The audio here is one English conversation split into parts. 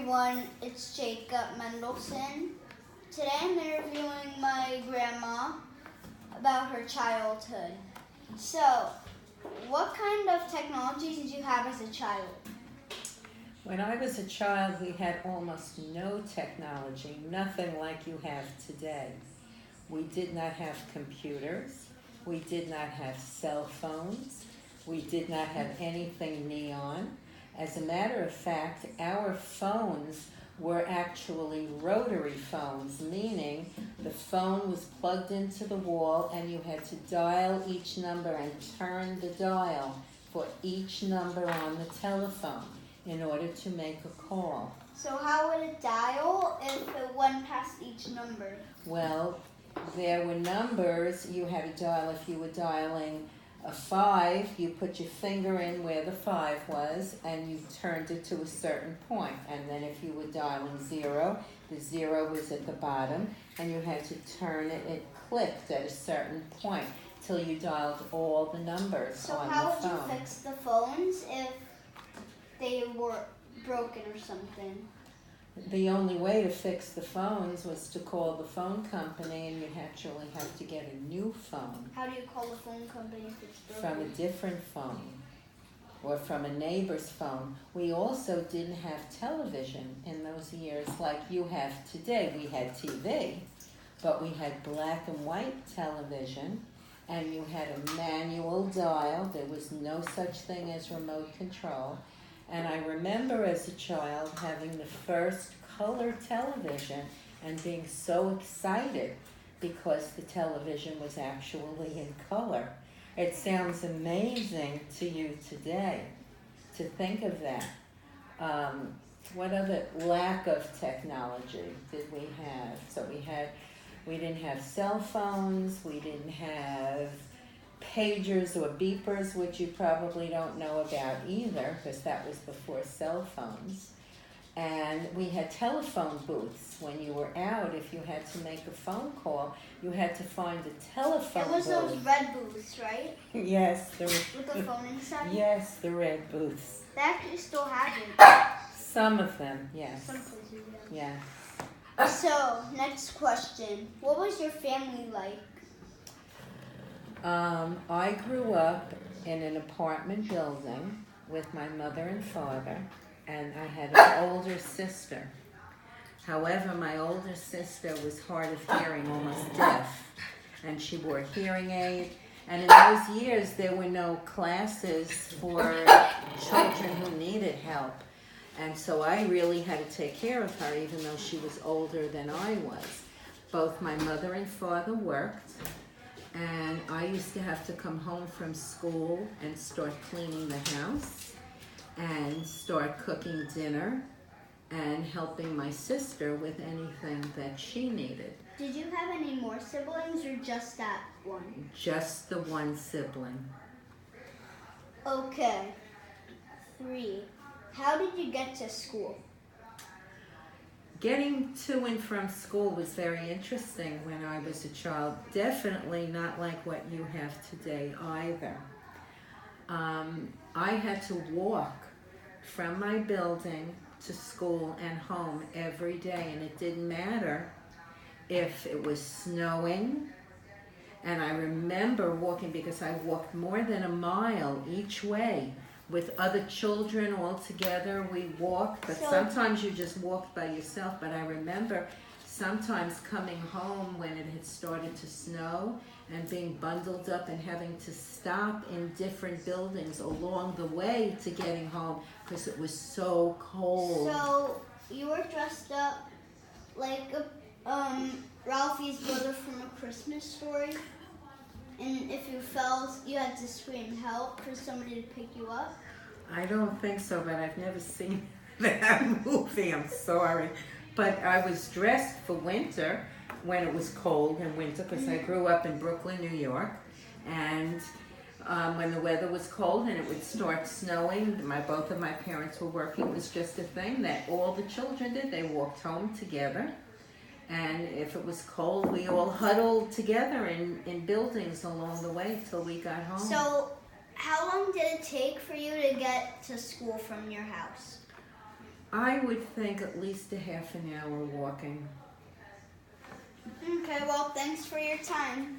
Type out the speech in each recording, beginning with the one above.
everyone, it's Jacob Mendelson. Today I'm interviewing my grandma about her childhood. So, what kind of technology did you have as a child? When I was a child, we had almost no technology, nothing like you have today. We did not have computers. We did not have cell phones. We did not have anything neon. As a matter of fact, our phones were actually rotary phones, meaning the phone was plugged into the wall and you had to dial each number and turn the dial for each number on the telephone in order to make a call. So how would it dial if it went past each number? Well, there were numbers you had to dial. If you were dialing a 5, you put your finger in where the 5 was and you turned it to a certain point. And then if you were dialing 0, the 0 was at the bottom and you had to turn it, it clicked at a certain point till you dialed all the numbers on the phone. So how would you fix the phones if they were broken or something? The only way to fix the phones was to call the phone company, and you'd actually have to get a new phone. How do you call the phone company if it's broken? From a different phone or from a neighbor's phone. We also didn't have television in those years like you have today. We had TV, but we had black and white television, and you had a manual dial. There was no such thing as remote control. And I remember as a child having the first color television and being so excited because the television was actually in color. It sounds amazing to you today to think of that. What other lack of technology did we have? So we didn't have cell phones, we didn't have pagers or beepers, which you probably don't know about either, because that was before cell phones. And we had telephone booths. When you were out, if you had to make a phone call, you had to find a telephone booth. It was those red booths, right? Yes. With the phone inside? Yes, the red booths. They actually still have it. Some of them, yes. Some places, yeah. Yes. So, next question. What was your family like? I grew up in an apartment building with my mother and father, and I had an older sister. However, my older sister was hard of hearing, almost deaf, and she wore a hearing aid. And in those years, there were no classes for children who needed help. And so I really had to take care of her, even though she was older than I was. Both my mother and father worked. And I used to have to come home from school and start cleaning the house and start cooking dinner and helping my sister with anything that she needed. Did you have any more siblings or just that one? Just the one sibling. Okay. 3. How did you get to school? Getting to and from school was very interesting when I was a child. Definitely not like what you have today either. I had to walk from my building to school and home every day, and it didn't matter if it was snowing. And I remember walking, because I walked more than a mile each way with other children all together. We walked, but sometimes you just walked by yourself. But I remember sometimes coming home when it had started to snow and being bundled up and having to stop in different buildings along the way to getting home because it was so cold. So you were dressed up like Ralphie's brother from A Christmas Story? And if you fell, you had to scream help for somebody to pick you up? I don't think so, but I've never seen that movie. I'm sorry. But I was dressed for winter when it was cold in winter, because I grew up in Brooklyn, New York. And when the weather was cold and it would start snowing, both of my parents were working. It was just a thing that all the children did. They walked home together. And if it was cold, we all huddled together in buildings along the way till we got home. So how long did it take for you to get to school from your house? I would think at least a half an hour walking. Okay, well, thanks for your time.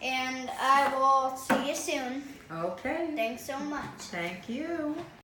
And I will see you soon. Okay. Thanks so much. Thank you.